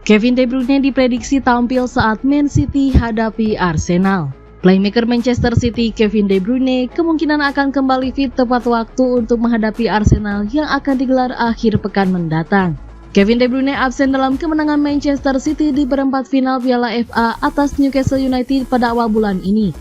Kevin De Bruyne diprediksi tampil saat Man City hadapi Arsenal. Playmaker Manchester City Kevin De Bruyne kemungkinan akan kembali fit tepat waktu untuk menghadapi Arsenal yang akan digelar akhir pekan mendatang. Kevin De Bruyne absen dalam kemenangan Manchester City di perempat final Piala FA atas Newcastle United pada awal bulan ini.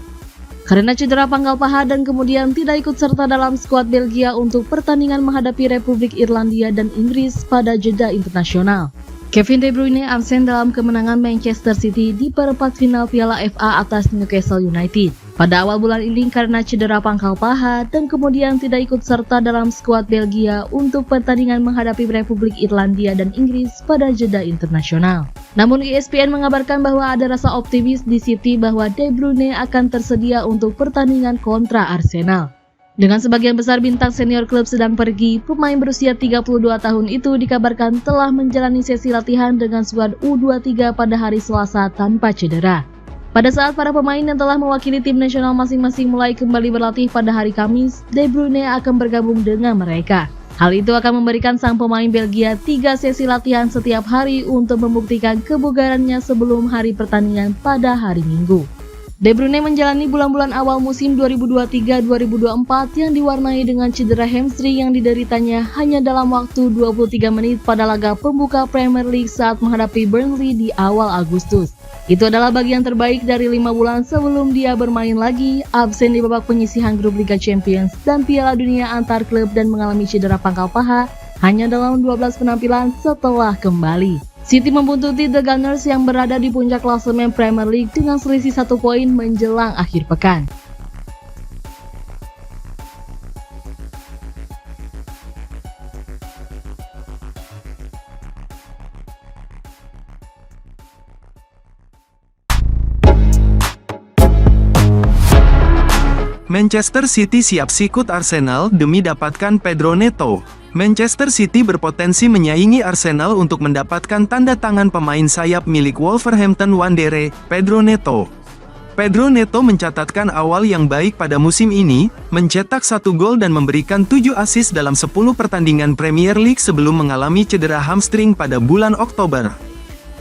Karena cedera pangkal paha dan kemudian tidak ikut serta dalam skuad Belgia untuk pertandingan menghadapi Republik Irlandia dan Inggris pada jeda internasional. Kevin De Bruyne absen dalam kemenangan Manchester City di perempat final Piala FA atas Newcastle United pada awal bulan ini karena cedera pangkal paha dan kemudian tidak ikut serta dalam skuad Belgia untuk pertandingan menghadapi Republik Irlandia dan Inggris pada jeda internasional. Namun ESPN mengabarkan bahwa ada rasa optimis di City bahwa De Bruyne akan tersedia untuk pertandingan kontra Arsenal. Dengan sebagian besar bintang senior klub sedang pergi, pemain berusia 32 tahun itu dikabarkan telah menjalani sesi latihan dengan skuad U23 pada hari Selasa tanpa cedera. Pada saat para pemain yang telah mewakili tim nasional masing-masing mulai kembali berlatih pada hari Kamis, De Bruyne akan bergabung dengan mereka. Hal itu akan memberikan sang pemain Belgia 3 sesi latihan setiap hari untuk membuktikan kebugarannya sebelum hari pertandingan pada hari Minggu. De Bruyne menjalani bulan-bulan awal musim 2023-2024 yang diwarnai dengan cedera hamstring yang dideritanya hanya dalam waktu 23 menit pada laga pembuka Premier League saat menghadapi Burnley di awal Agustus. Itu adalah bagian terbaik dari 5 bulan sebelum dia bermain lagi, absen di babak penyisihan grup Liga Champions dan Piala Dunia antar klub dan mengalami cedera pangkal paha hanya dalam 12 penampilan setelah kembali. City membuntuti The Gunners yang berada di puncak klasemen Premier League dengan selisih 1 poin menjelang akhir pekan. Manchester City siap sikut Arsenal demi dapatkan Pedro Neto. Manchester City berpotensi menyaingi Arsenal untuk mendapatkan tanda tangan pemain sayap milik Wolverhampton Wanderers, Pedro Neto. Pedro Neto mencatatkan awal yang baik pada musim ini, mencetak 1 gol dan memberikan 7 assist dalam 10 pertandingan Premier League sebelum mengalami cedera hamstring pada bulan Oktober.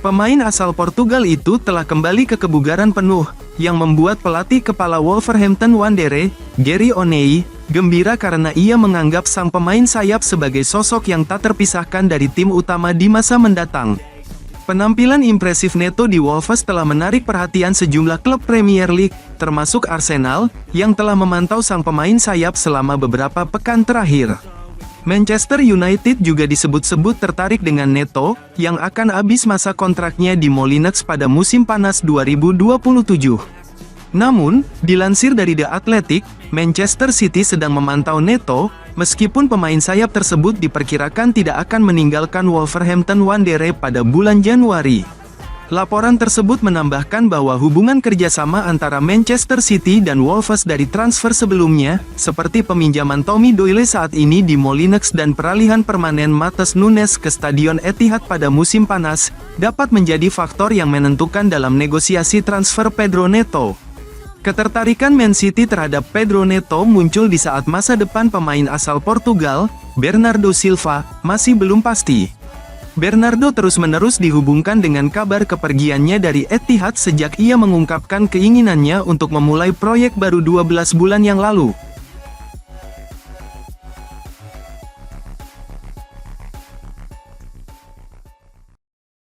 Pemain asal Portugal itu telah kembali ke kebugaran penuh, yang membuat pelatih kepala Wolverhampton Wanderers, Gary O'Neill, gembira karena ia menganggap sang pemain sayap sebagai sosok yang tak terpisahkan dari tim utama di masa mendatang. Penampilan impresif Neto di Wolves telah menarik perhatian sejumlah klub Premier League, termasuk Arsenal, yang telah memantau sang pemain sayap selama beberapa pekan terakhir. Manchester United juga disebut-sebut tertarik dengan Neto, yang akan habis masa kontraknya di Molineux pada musim panas 2027. Namun, dilansir dari The Athletic, Manchester City sedang memantau Neto, meskipun pemain sayap tersebut diperkirakan tidak akan meninggalkan Wolverhampton Wanderers pada bulan Januari. Laporan tersebut menambahkan bahwa hubungan kerjasama antara Manchester City dan Wolves dari transfer sebelumnya, seperti peminjaman Tommy Doyle saat ini di Molineux dan peralihan permanen Matheus Nunes ke Stadion Etihad pada musim panas, dapat menjadi faktor yang menentukan dalam negosiasi transfer Pedro Neto. Ketertarikan Man City terhadap Pedro Neto muncul di saat masa depan pemain asal Portugal, Bernardo Silva, masih belum pasti. Bernardo terus-menerus dihubungkan dengan kabar kepergiannya dari Etihad sejak ia mengungkapkan keinginannya untuk memulai proyek baru 12 bulan yang lalu.